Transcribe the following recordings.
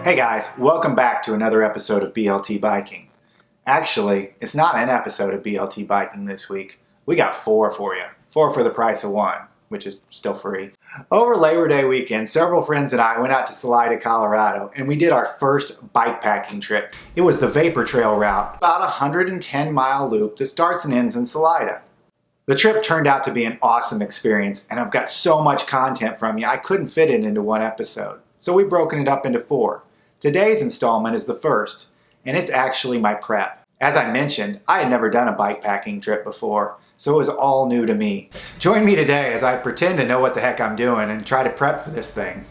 Hey guys, welcome back to another episode of BLT Biking. Actually, it's not an episode of BLT Biking this week. We got 4 for you. 4 for the price of 1, which is still free. Over Labor Day weekend, several friends and I went out to Salida, Colorado, and we did our first bikepacking trip. It was the Vapor Trail route, about a 110-mile loop that starts and ends in Salida. The trip turned out to be an awesome experience, and I've got so much content from you, I couldn't fit it into one episode. So we've broken it up into 4. Today's installment is the first, and it's actually my prep. As I mentioned, I had never done a bikepacking trip before, so it was all new to me. Join me today as I pretend to know what the heck I'm doing and try to prep for this thing.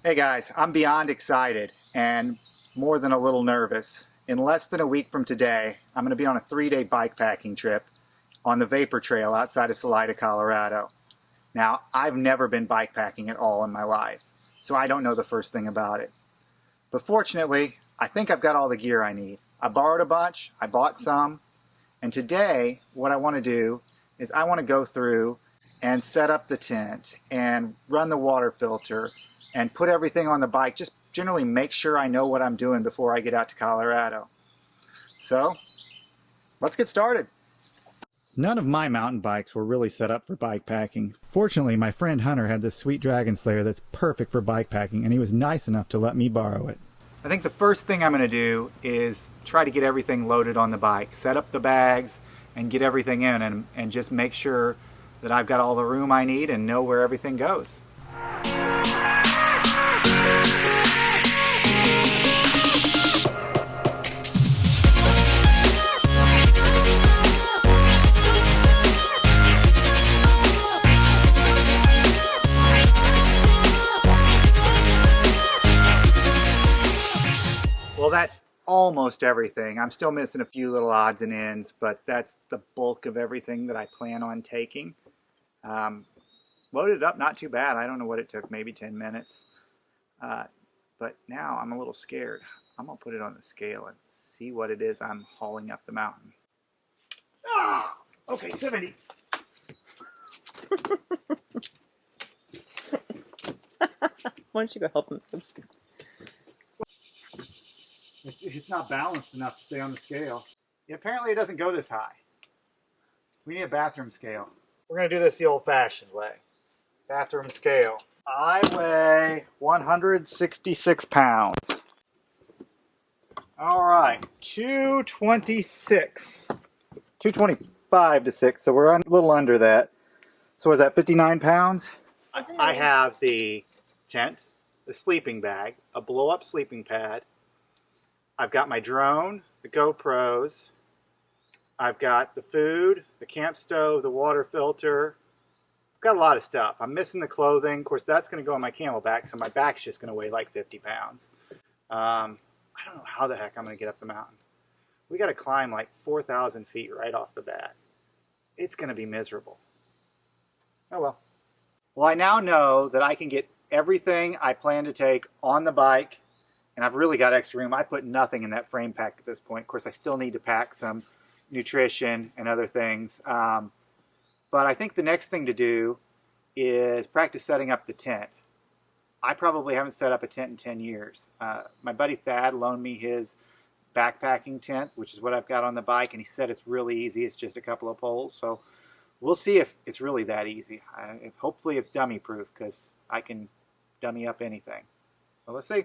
Hey guys, I'm beyond excited and more than a little nervous. In less than a week from today, I'm going to be on a 3-day bikepacking trip on the Vapor Trail outside of Salida, Colorado. Now, I've never been bikepacking at all in my life, so I don't know the first thing about it. But fortunately, I think I've got all the gear I need. I borrowed a bunch, I bought some, and today what I want to do is I want to go through and set up the tent and run the water filter and put everything on the bike, just generally make sure I know what I'm doing before I get out to Colorado. So, let's get started. None of my mountain bikes were really set up for bikepacking. Fortunately, my friend Hunter had this sweet Dragon Slayer that's perfect for bikepacking, and he was nice enough to let me borrow it. I think the first thing I'm going to do is try to get everything loaded on the bike, set up the bags, and get everything in, and just make sure that I've got all the room I need and know where everything goes. Well, that's almost everything. I'm still missing a few little odds and ends, but that's the bulk of everything that I plan on taking. Loaded it up, not too bad. I don't know what it took, maybe 10 minutes. But now I'm a little scared. I'm going to put it on the scale and see what it is I'm hauling up the mountain. Ah! Okay, 70. Why don't you go help him? It's not balanced enough to stay on the scale. Yeah, apparently it doesn't go this high. We need a bathroom scale. We're going to do this the old-fashioned way. Bathroom scale. I weigh 166 pounds. All right, 226. 225 to 6, so we're a little under that. So is that 59 pounds? I have the tent, the sleeping bag, a blow-up sleeping pad. I've got my drone, the GoPros, I've got the food, the camp stove, the water filter. I've got a lot of stuff. I'm missing the clothing. Of course, that's going to go on my camelback, so my back's just going to weigh like 50 pounds. I don't know how the heck I'm going to get up the mountain. We got to climb like 4,000 feet right off the bat. It's going to be miserable. Oh well. Well, I now know that I can get everything I plan to take on the bike, and I've really got extra room. I put nothing in that frame pack at this point. Of course, I still need to pack some nutrition and other things. But I think the next thing to do is practice setting up the tent. I probably haven't set up a tent in 10 years. My buddy Thad loaned me his backpacking tent, which is what I've got on the bike, and he said it's really easy. It's just a couple of poles. So we'll see if it's really that easy. Hopefully it's dummy proof, because I can dummy up anything. Well, let's see.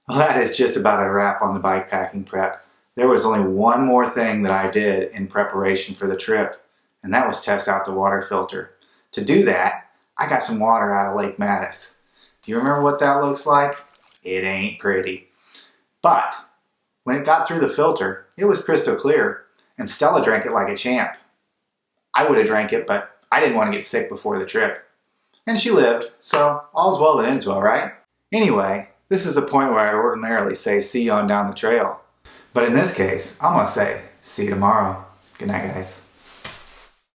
Well, that is just about a wrap on the bikepacking prep. There was only one more thing that I did in preparation for the trip, and that was test out the water filter. To do that, I got some water out of Lake Mattis. Do you remember what that looks like? It ain't pretty. But when it got through the filter, it was crystal clear, and Stella drank it like a champ. I would have drank it, but I didn't want to get sick before the trip. And she lived, so all's well that ends well, right? Anyway, this is the point where I ordinarily say see you on down the trail. But in this case, I'm going to say see you tomorrow. Good night, guys.